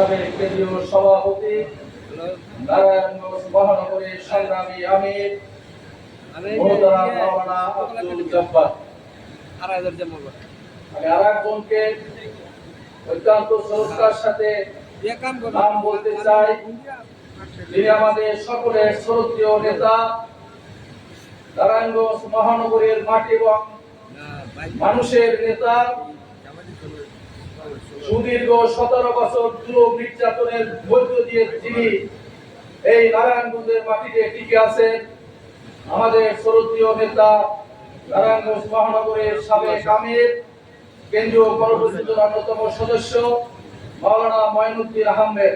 সাবেক কেন্দ্রীয় সভাপতি নারায়ণগঞ্জ মহানগরীর সংগ্রামী আমির মোহতারাম মাওলানা আব্দুল জব্বার। আমি আরেকজনকে অত্যন্ত শ্রদ্ধার সাথে নাম বলতে চাই, যিনি আমাদের সকলের শ্রদ্ধেয় নেতা, নারায়ণগঞ্জ মহানগরীর মাটি এবং মানুষের নেতা, সুদীর্ঘ 17 বছর জুলুম নির্যাতনের মধ্য দিয়ে যিনি এই নারায়ণগঞ্জের মাটিতে টিকে আছেন, আমাদের শ্রদ্ধেয় নেতা নারায়ণগঞ্জ মহানগরের সাবেক আমির, কেন্দ্রীয় কর্মসূচির অন্যতম সদস্য মাওলানা মঈনুদ্দিন আহমেদ।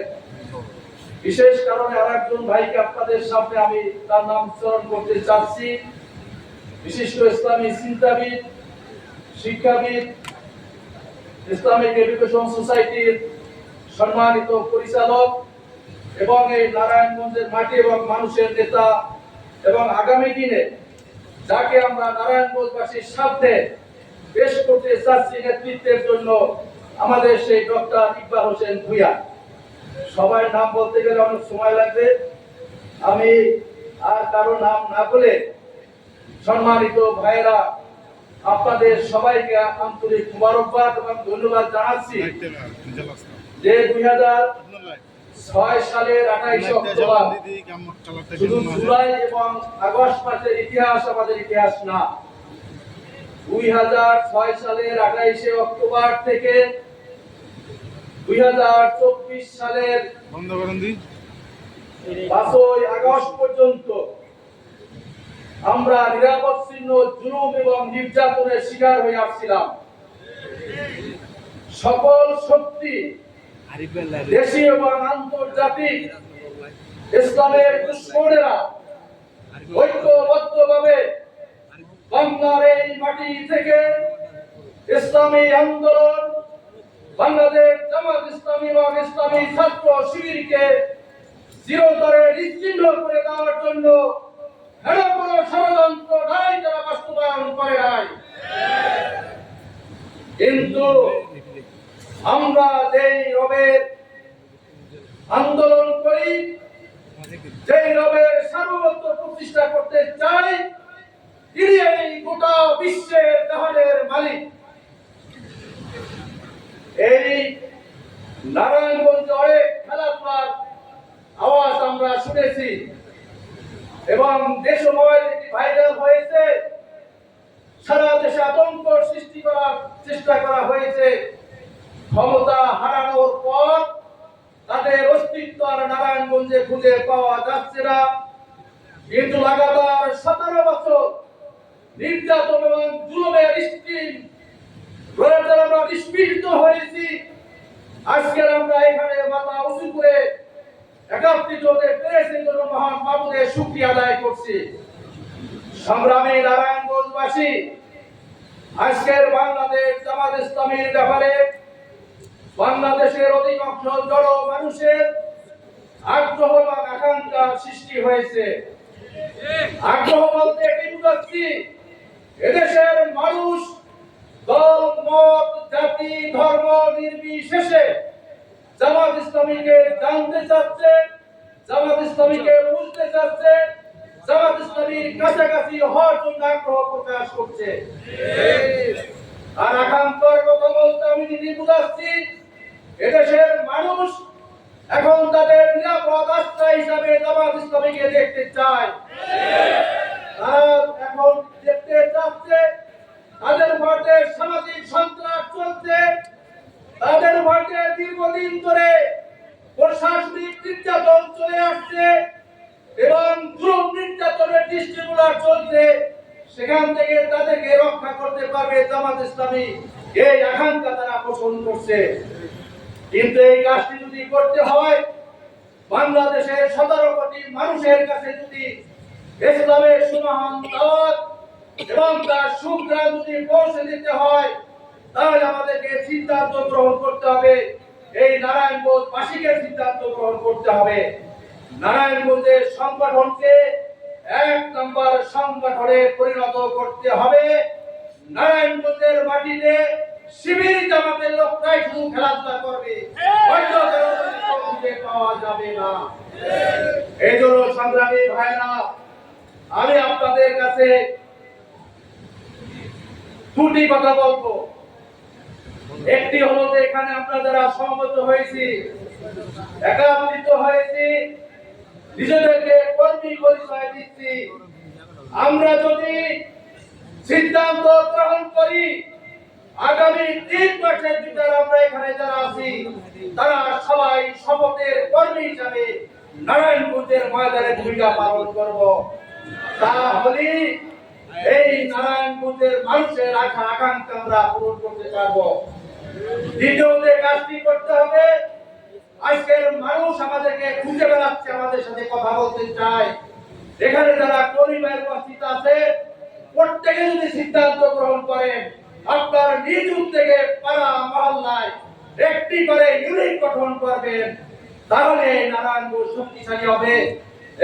বিশেষ কারণে আরেকজন ভাইকে আপনাদের সামনে আমি তার নাম উচ্চারণ করতে চাচ্ছি। বিশিষ্ট ইসলামী চিন্তাবিদ, শিক্ষাবিদ, ইসলামিক এডুকেশন সোসাইটির সম্মানিত পরিচালক এবং এই নারায়ণগঞ্জের মাটি এবং মানুষের নেতা, এবং আগামী দিনে যাকে আমরা নারায়ণগঞ্জবাসীর সামনে পেশ করতে চাচ্ছি নেতৃত্বের জন্য, আমাদের সেই ডক্টর ইকবাল হোসেন ভূঁইয়া। সবাই নাম বলতে গেলে অনেক সময় লাগবে, আমি আর কারো নাম না বলে সম্মানিত ভাইয়েরা আপনাদের সবাইকে আন্তরিক মুবারকবাদ এবং ধন্যবাদ জানাচ্ছি যে 2006 সালের 28 অক্টোবর শুধু জুলাই এবং আগস্ট মাসের ইতিহাস আমাদের ইতিহাস না, 2006 সালের 28 অক্টোবর থেকে 2024 সালের 5 আগস্ট পর্যন্ত আমরা নিরাপত্তাহীন জুলুম এবং নির্যাতনের শিকার হয়ে আসছিলাম। সকল শক্তি, দেশীয় এবং আন্তর্জাতিক ইসলামের দুশমনেরা ঐক্যবদ্ধভাবে বাংলার এই মাটি থেকে ইসলামী আন্দোলন, বাংলাদেশ জামাত ইসলামী এবং ইসলামী ছাত্র শিবিরকে চিরতরে নিশ্চিহ্ন করে দেওয়ার জন্য কোনো ষড়যন্ত্র নাই, যারা বাস্তবায়ন করে নাই। কিন্তু আমরা যেই রবের আন্দোলন করি, যেই রবের সার্বভৌমত্ব প্রতিষ্ঠা করতে চাই, তিনি এই গোটা বিশ্বের জাহানের মালিক। এই নারায়ণগঞ্জে অনেক খেলাধুলার আওয়াজ আমরা শুনেছি এবং দেশময় যেটি ভাইরাল হয়েছে, সারা দেশে আতঙ্ক সৃষ্টি করার চেষ্টা করা হয়েছে। ক্ষমতা হারানোর পর তাদের অস্তিত্ব আর নারায়ণগঞ্জে খুঁজে পাওয়া যাচ্ছে না, কিন্তু লাগাতার 17 বছর নির্যাতন এবং জুলুমের স্টিম আমরা নিষ্পীড়িত হয়েছি। আজকে আমরা এখানে মাথা উঁচু করে একত্রিত হতে পেরেছি, জন্য মহান মাবুদের শুকরিয়া আদায় করছি। সংগ্রামী নারায়ণগঞ্জবাসী, আজকের বাংলাদেশ জামাত ইসলামীর ব্যাপারে বাংলাদেশের অধিকাংশ জড় মানুষের আগ্রহ এবং আকাঙ্ক্ষা সৃষ্টি হয়েছে। আগ্রহ বলতে কি বুঝাচ্ছি? এদেশের মানুষ দল, মত, জাতি, ধর্ম নির্বিশেষে জামাত ইসলামীকে জানতে চাচ্ছে, জামাত ইসলামীকে বুঝতে চাচ্ছে, জামাত ইসলামীর কাছাকাছি হওয়ার জন্য আগ্রহ প্রকাশ করছে। আর আকাঙ্ক্ষার কথা বলতে আমি যদি বুঝাচ্ছি, এদেশের মানুষ এখন তাদের নিরাপদ আশ্রয় হিসাবে জামাত ইসলামীকে দেখতে চায়। তারা এখন দেখতে চাচ্ছে তাদের ভোটে সামাজিক সন্ত্রাস চলছে, তাদের ভোটে দীর্ঘদিন ধরে প্রশাসনিক নির্যাতন চলে আসছে এবং জুলুম নির্যাতনের দৃষ্টিগুলা চলছে। সেখান থেকে তাদেরকে রক্ষা করতে পারবে জামাত ইসলামী, এই আকাঙ্ক্ষা তারা পোষণ করছে। কিন্তু এই কাজটি যদি করতে হয়, বাংলাদেশের 17 কোটি মানুষের কাছে যদি ইসলামের সুমহান দাওয়াত এবং তার সুগ্রাণ যদি পৌঁছে দিতে হয়, তাহলে আমাদেরকে সিদ্ধান্ত গ্রহণ করতে হবে, এই নারায়ণগঞ্জবাসীকে সিদ্ধান্ত গ্রহণ করতে হবে। নারায়ণগঞ্জের সংগঠনকে 1 নম্বর সংগঠনে পরিণত করতে হবে। নারায়ণগঞ্জের মাটিতে শিবির জামাতের লোকরাই শুধু খেলাধুলা করবে, যাবে না। এই জন্য সংগ্রামী ভাইরা, আমি আপনাদের কাছে দুটি কথা বলবো। একটি হলো যে এখানে আমরা যারা সমবেত হয়েছি, একত্রিত হয়েছি, নিজেদেরকে কর্মী পরিচয় দিচ্ছি, আমরা যদি সিদ্ধান্ত গ্রহণ করি আগামী 3 মাসের ভিতরে আমরা এখানে যারা আছি তারা সবাই শপথের কর্মী হিসাবে নারায়ণগঞ্জের ময়দানে ভূমিকা পালন করব। তাহলে এই নারায়ণগঞ্জের মানুষের আশা আকাঙ্ক্ষা আমরা পূরণ করতে পারবো। দ্বিতীয় যে কাজটি করতে হবে, আজকের মানুষ আমাদেরকে খুঁজে বেড়াচ্ছে, আমাদের সাথে কথা বলতে চায়। এখানে যারা পরিবার উপস্থিত আছে প্রত্যেকে যদি সিদ্ধান্ত গ্রহণ করেন আপনার নিজ উদ্যোগে পাড়া মহল্লায় একটি করে ইউনিট গঠন করবেন, তাহলে নারায়ণগঞ্জ শক্তিশালী হবে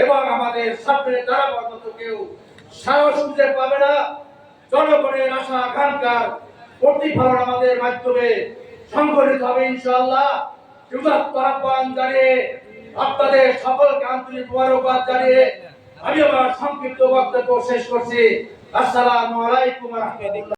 এবং আমাদের সামনে দাঁড়াবার মতো কেউ সাহস খুঁজে পাবে না। জনগণের আশা আকাঙ্ক্ষার প্রতিফলন আমাদের মাধ্যমে সংগঠিত হবে ইনশাআল্লাহ। আহ্বান জানিয়ে আপনাদের সকলকে আন্তরিক মোবারকবাদ জানিয়ে আমি আমার সংক্ষিপ্ত বক্তব্য শেষ করছি। আসসালামু আলাইকুম ওয়া রাহমাতুল্লাহ।